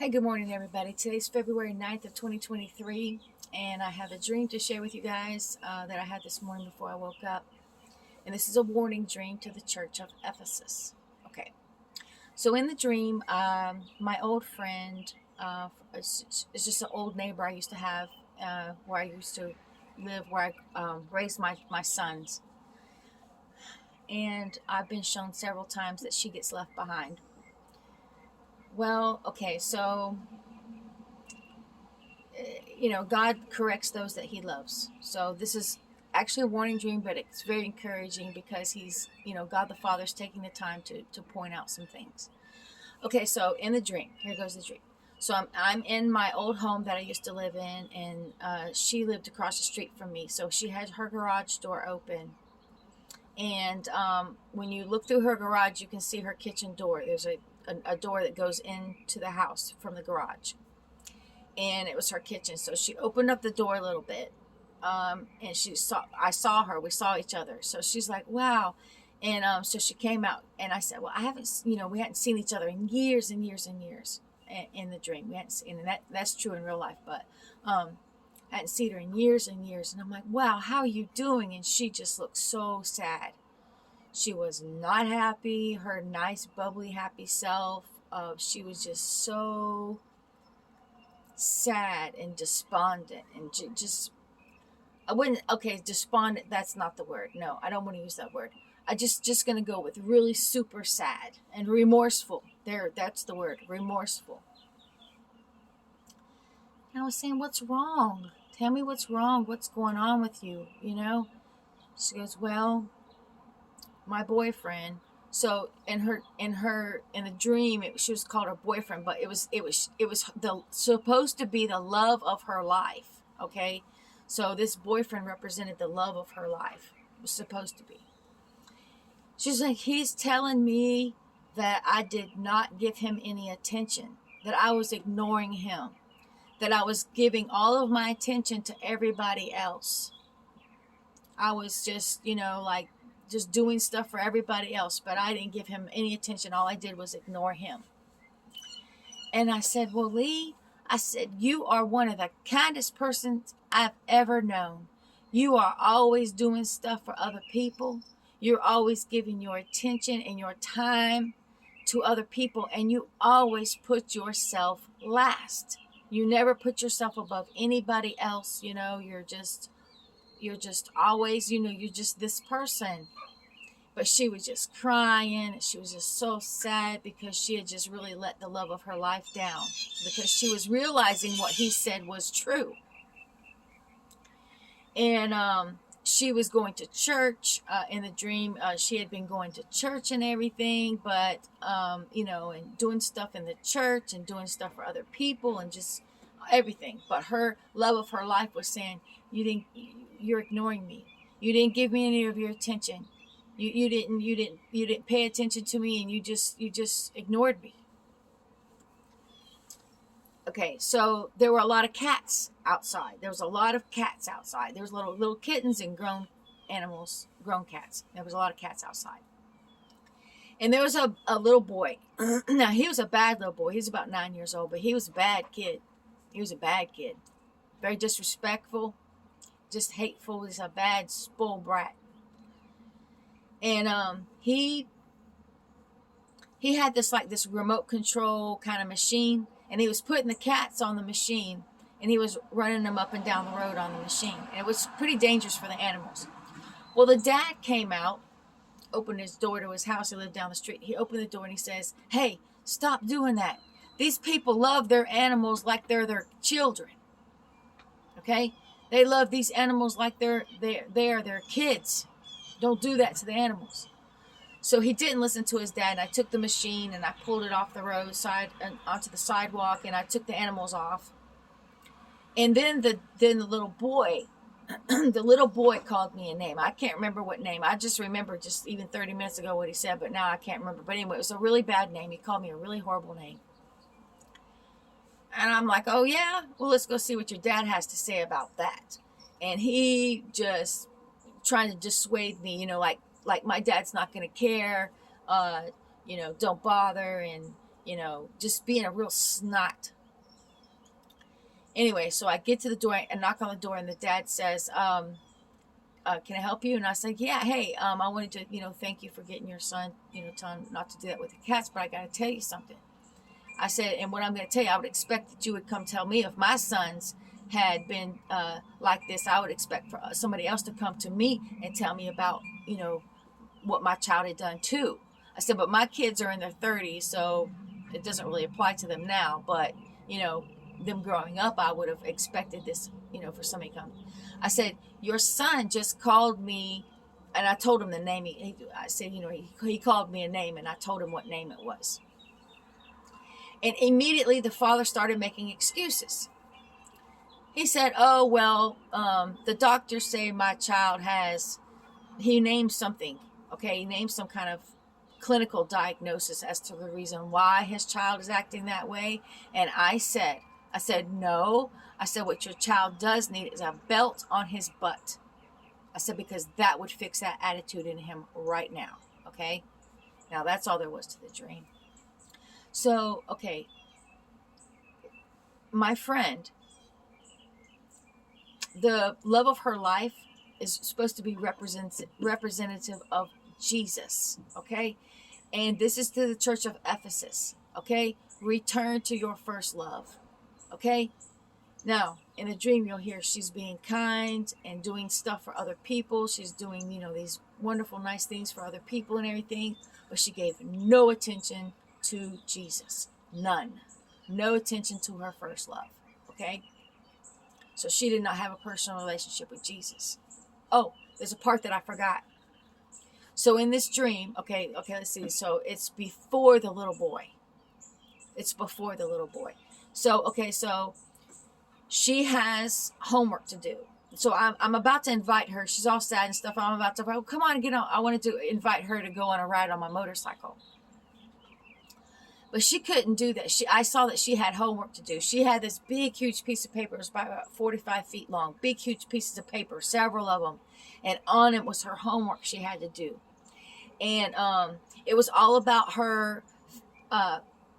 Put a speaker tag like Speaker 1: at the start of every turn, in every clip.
Speaker 1: Hey, good morning, everybody. Today's February 9th of 2023, and I have a dream to share with you guys that I had this morning before I woke up. And this is a warning dream to the church of Ephesus. Okay, so in the dream, my old friend, it's just an old neighbor I used to have where I used to live, where I raised my sons. And I've been shown several times that she gets left behind. Well, okay, so God corrects those that he loves. So this is actually a warning dream, but it's very encouraging because God the Father's taking the time to point out some things. Okay, so in the dream, here goes the dream. So I'm in my old home that I used to live in, and she lived across the street from me. So she had her garage door open. And when you look through her garage, you can see her kitchen door. There's a door that goes into the house from the garage, and it was her kitchen. So she opened up the door a little bit, and I saw her. We saw each other. So she's like, "Wow," and so she came out, and I said, "Well, I haven't, we hadn't seen each other in years and years and years." In the dream, we hadn't seen, and that's true in real life, but I hadn't seen her in years and years. And I'm like, "Wow, how are you doing?" And she just looked so sad. She was not happy. Her nice, bubbly, happy self. She was just so sad and despondent and just I wouldn't okay despondent, that's not the word. No, I don't want to use that word. I just gonna go with really super sad and remorseful. There, that's the word, remorseful. And I was saying, "What's wrong? Tell me what's wrong. What's going on with you?" She goes, "Well, my boyfriend." So in the dream, she was called her boyfriend, but it was the supposed to be the love of her life. Okay, so this boyfriend represented the love of her life. It was supposed to be. She's like, "He's telling me that I did not give him any attention, that I was ignoring him, that I was giving all of my attention to everybody else. I was just, like just doing stuff for everybody else, but I didn't give him any attention. All I did was ignore him." And I said, "Well, Lee," I said, "you are one of the kindest persons I've ever known. You are always doing stuff for other people. You're always giving your attention and your time to other people, and you always put yourself last. You never put yourself above anybody else. You're just always, you're just this person." But she was just crying. She was just so sad because she had just really let the love of her life down, because she was realizing what he said was true. And she was going to church in the dream. She had been going to church and everything, but, and doing stuff in the church and doing stuff for other people and just everything. But her love of her life was saying, you're ignoring me. You didn't give me any of your attention. You didn't pay attention to me, and you just ignored me. Okay, so there were a lot of cats outside. There was a lot of cats outside. There was little kittens and grown animals, grown cats. There was a lot of cats outside. And there was a little boy. Now, he was a bad little boy. He was about 9 years old, but he was a bad kid. He was a bad kid. Very disrespectful, just hateful. He's a bad spoiled brat. And he had this remote control kind of machine, and he was putting the cats on the machine, and he was running them up and down the road on the machine. And it was pretty dangerous for the animals. Well, the dad came out, opened his door to his house. He lived down the street. He opened the door and he says, "Hey, stop doing that. These people love their animals like they're their children. Okay? They love these animals like they're their kids. Don't do that to the animals." So he didn't listen to his dad, and I took the machine and I pulled it off the roadside and onto the sidewalk, and I took the animals off. And then the little boy, the little boy called me a name. I can't remember what name. I just remember just even 30 minutes ago what he said, but now I can't remember. But anyway, it was a really bad name. He called me a really horrible name. And I'm like, "Oh yeah? Well, let's go see what your dad has to say about that." And he just trying to dissuade me, like my dad's not going to care, don't bother, and just being a real snot. Anyway, so I get to the door and knock on the door, and the dad says, can I help you? And I said, yeah, hey, I wanted to, thank you for getting your son, tell him not to do that with the cats, but I got to tell you something. I said, and what I'm going to tell you, I would expect that you would come tell me if my sons had been like this. I would expect for somebody else to come to me and tell me about, what my child had done too. I said, but my kids are in their 30s, so it doesn't really apply to them now. But, them growing up, I would have expected this, for somebody to come. I said, your son just called me, and I told him the name. I said, he called me a name, and I told him what name it was. And immediately the father started making excuses. He said, oh, well, the doctors say my child he named something. Okay, he named some kind of clinical diagnosis as to the reason why his child is acting that way. And I said, no. I said, what your child does need is a belt on his butt. I said, because that would fix that attitude in him right now. Okay, now that's all there was to the dream. So, okay, my friend, the love of her life is supposed to be representative of Jesus, okay? And this is to the church of Ephesus, okay? Return to your first love, okay? Now, in a dream, you'll hear she's being kind and doing stuff for other people. She's doing, these wonderful, nice things for other people and everything, but she gave no attention to Jesus. None. No attention to her first love. Okay? So she did not have a personal relationship with Jesus. Oh, there's a part that I forgot. So in this dream, okay, let's see. So it's before the little boy. So she has homework to do. So I'm about to invite her. She's all sad and stuff. I'm about to, oh, come on, get on. I wanted to invite her to go on a ride on my motorcycle. But she couldn't do that. I saw that she had homework to do. She had this big, huge piece of paper. It was about 45 feet long. Big, huge pieces of paper, several of them. And on it was her homework she had to do. And it was all about her,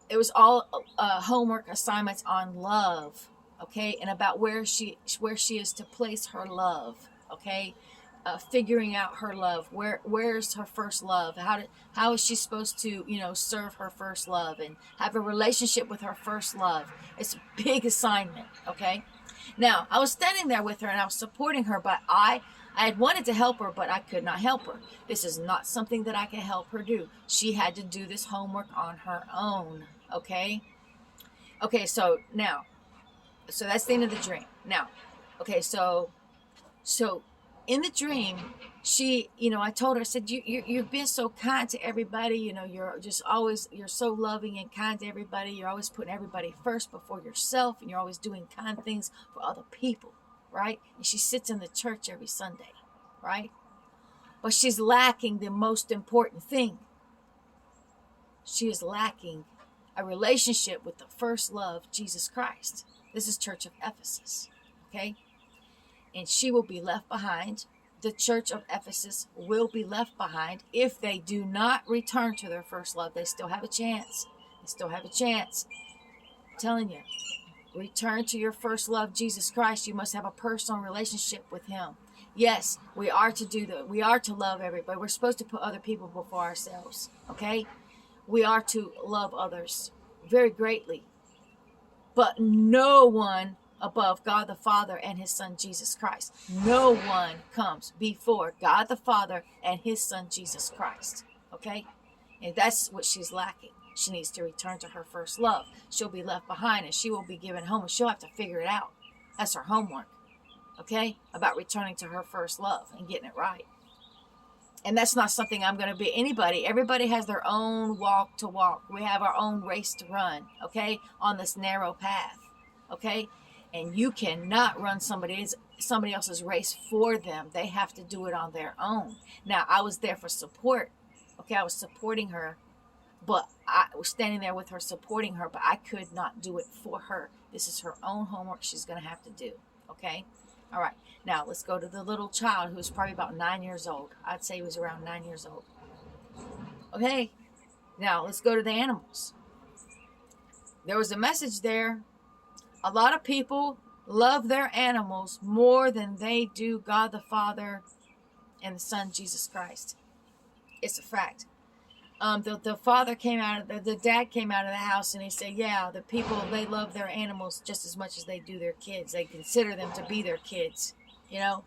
Speaker 1: it was all homework assignments on love, okay? And about where she is to place her love, okay? Figuring out her love. Where's her first love? How is she supposed to, serve her first love and have a relationship with her first love? It's a big assignment, okay? Now, I was standing there with her and I was supporting her, but I had wanted to help her, but I could not help her. This is not something that I can help her do. She had to do this homework on her own, okay? Okay, so that's the end of the dream. Now, okay, so in the dream, she, I told her, I said, you've been so kind to everybody. You're so loving and kind to everybody. You're always putting everybody first before yourself, and you're always doing kind things for other people, right? And she sits in the church every Sunday, right? But she's lacking the most important thing. She is lacking a relationship with the first love, Jesus Christ. This is Church of Ephesus, okay? And she will be left behind. The church of Ephesus will be left behind if they do not return to their first love. They still have a chance. I'm telling you, return to your first love, Jesus Christ. You must have a personal relationship with him. Yes, we are to do that. We are to love everybody. We're supposed to put other people before ourselves, okay? We are to love others very greatly. But no one above God the Father and his son Jesus Christ. No one comes before God the Father and his son Jesus Christ. Okay? And that's what she's lacking. She needs to return to her first love. She'll be left behind and she will be given home and she'll have to figure it out. That's her homework. Okay? About returning to her first love and getting it right. And that's not something I'm going to be anybody. Everybody has their own walk to walk. We have our own race to run, okay, on this narrow path, okay? And you cannot run somebody else's race for them. They have to do it on their own. Now, I was there for support, okay? I was supporting her, but I was standing there with her, supporting her, but I could not do it for her. This is her own homework she's going to have to do, okay? All right, now let's go to the little child who's probably about 9 years old. I'd say he was around 9 years old. Okay, now let's go to the animals. there was a message there. A lot of people love their animals more than they do God the Father and the Son, Jesus Christ. It's a fact. The father came out of the dad came out of the house, and he said, yeah, the people, they love their animals just as much as they do their kids. They consider them to be their kids, you know.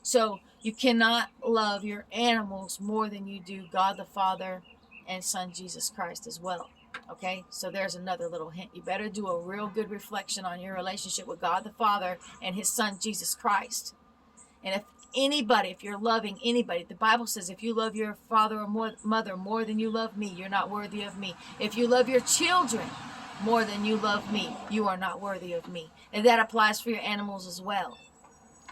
Speaker 1: So you cannot love your animals more than you do God the Father and Son Jesus Christ as well. Okay, so there's another little hint. You better do a real good reflection on your relationship with God the Father and his Son Jesus Christ. And if you're loving anybody, the Bible says if you love your father or mother more than you love me, you're not worthy of me. If you love your children more than you love me, you are not worthy of me. And that applies for your animals as well.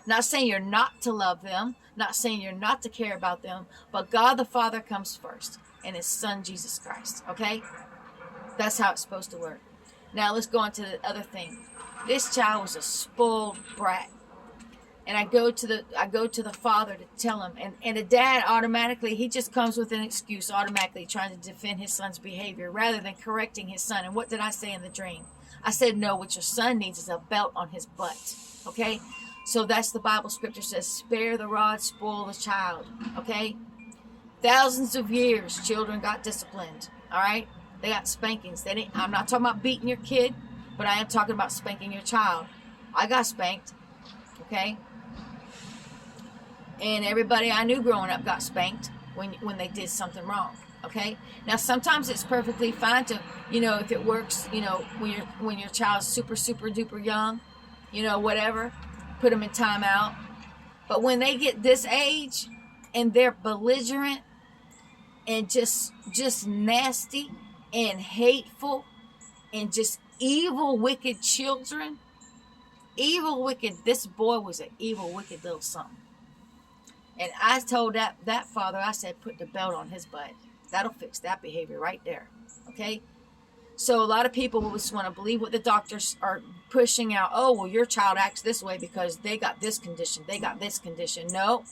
Speaker 1: Not saying you're not to love them, not saying you're not to care about them, but God the Father comes first and his Son Jesus Christ, okay? That's how it's supposed to work. Now let's go on to the other thing. This child was a spoiled brat. And I go to the father to tell him, and the dad automatically, he just comes with an excuse, automatically trying to defend his son's behavior rather than correcting his son. And what did I say in the dream? I said, no, what your son needs is a belt on his butt. Okay? So that's the Bible scripture says, spare the rod, spoil the child. Okay? Thousands of years, children got disciplined. All right? They got spankings. I'm not talking about beating your kid, but I am talking about spanking your child. I got spanked. Okay? And everybody I knew growing up got spanked when they did something wrong. Okay? Now sometimes it's perfectly fine to, if it works, when your child's super, super duper young, whatever, put them in timeout. But when they get this age and they're belligerent and just nasty and hateful and just evil, wicked children, this boy was an evil, wicked little something. And I told that father, I said, put the belt on his butt. That'll fix that behavior right there. Okay? So a lot of people will just want to believe what the doctors are pushing out. Oh, well, your child acts this way because they got this condition. They got this condition. No.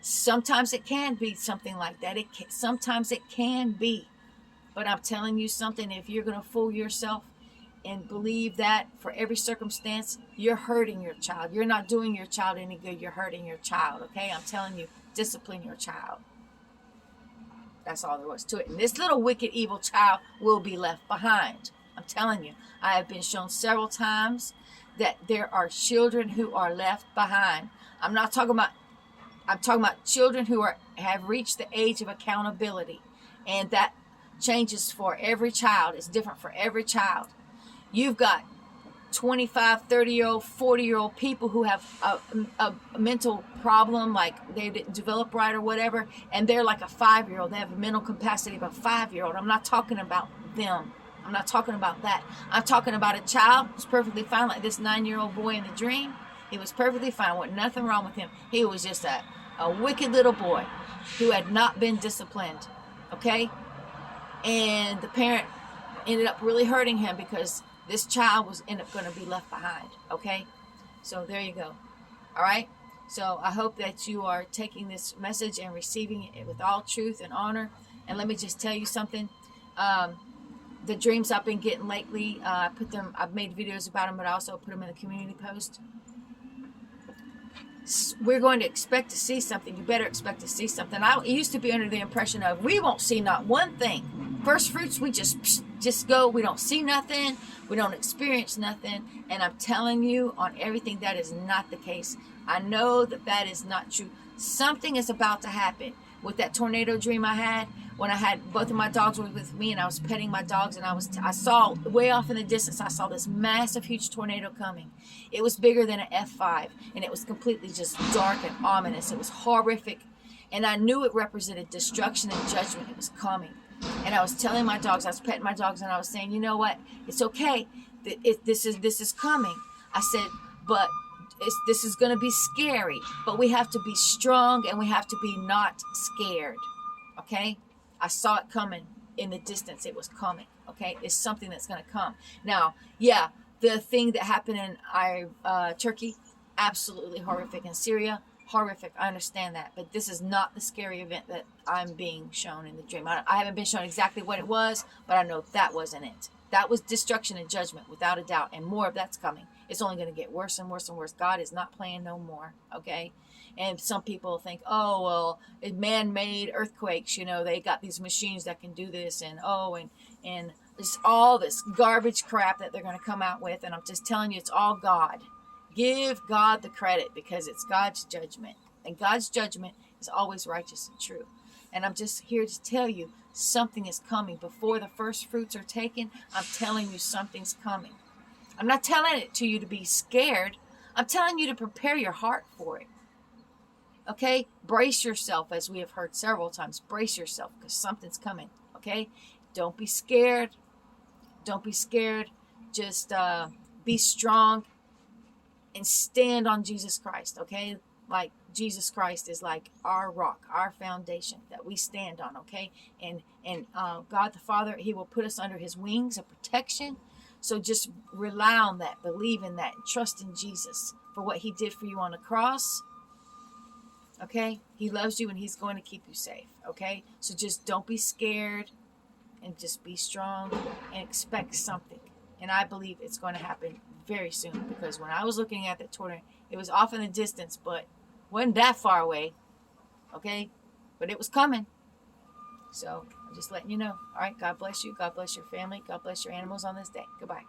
Speaker 1: Sometimes it can be something like that. Sometimes it can be. But I'm telling you something, if you're going to fool yourself and believe that for every circumstance, you're hurting your child. You're not doing your child any good. You're hurting your child, okay? I'm telling you, discipline your child. That's all there was to it. And this little wicked, evil child will be left behind. I'm telling you, I have been shown several times that there are children who are left behind. I'm talking about children who have reached the age of accountability. And that changes for every child. It's different for every child. You've got 25, 30-year-old, 40-year-old people who have a mental problem, like they didn't develop right or whatever, and they're like a 5-year-old. They have a mental capacity of a 5-year-old. I'm not talking about them. I'm not talking about that. I'm talking about a child who's perfectly fine, like this 9-year-old boy in the dream. He was perfectly fine, with nothing wrong with him. He was just a wicked little boy who had not been disciplined, okay? And the parent ended up really hurting him because this child was end up going to be left behind, okay? So there you go, all right? So I hope that you are taking this message and receiving it with all truth and honor. And let me just tell you something. The dreams I've been getting lately, I've made videos about them, but I also put them in the community post. We're going to expect to see something. You better expect to see something. I used to be under the impression of we won't see not one thing. First fruits, we just go. We don't see nothing. We don't experience nothing. And I'm telling you on everything, that is not the case. I know that is not true. Something is about to happen. With that tornado dream I had, when I had both of my dogs were with me and I was petting my dogs, and I saw way off in the distance, I saw this massive, huge tornado coming. It was bigger than an F5, and it was completely just dark and ominous. It was horrific, and I knew it represented destruction and judgment. It was coming. And I was telling my dogs, I was petting my dogs, and I was saying, you know what? It's okay. This is coming. I said, but this is going to be scary, but we have to be strong and we have to be not scared. Okay? I saw it coming in the distance. It was coming. Okay? It's something that's going to come. Now, yeah, the thing that happened in Turkey, absolutely horrific. In Syria, horrific. I understand that. But this is not the scary event that I'm being shown in the dream. I haven't been shown exactly what it was, but I know that wasn't it. That was destruction and judgment, without a doubt. And more of that's coming. It's only going to get worse and worse and worse. God is not playing no more. Okay. And some people think, oh, well, man-made earthquakes, they got these machines that can do this. And there's all this garbage crap that they're going to come out with. And I'm just telling you, it's all God. Give God the credit, because it's God's judgment. And God's judgment is always righteous and true. And I'm just here to tell you, something is coming. Before the first fruits are taken, I'm telling you something's coming. I'm not telling it to you to be scared. I'm telling you to prepare your heart for it. Okay? Brace yourself, as we have heard several times. Brace yourself, because something's coming. Okay? Don't be scared. Don't be scared. Just be strong and stand on Jesus Christ. Okay? Like Jesus Christ is like our rock, our foundation that we stand on, okay? And God the Father, he will put us under his wings of protection. So just rely on that, believe in that, and trust in Jesus for what he did for you on the cross, okay? He loves you and he's going to keep you safe, okay? So just don't be scared and just be strong and expect something. And I believe it's going to happen very soon, because when I was looking at the tornado, it was off in the distance, but wasn't that far away, okay? But it was coming. So I'm just letting you know. All right, God bless you. God bless your family. God bless your animals on this day. Goodbye.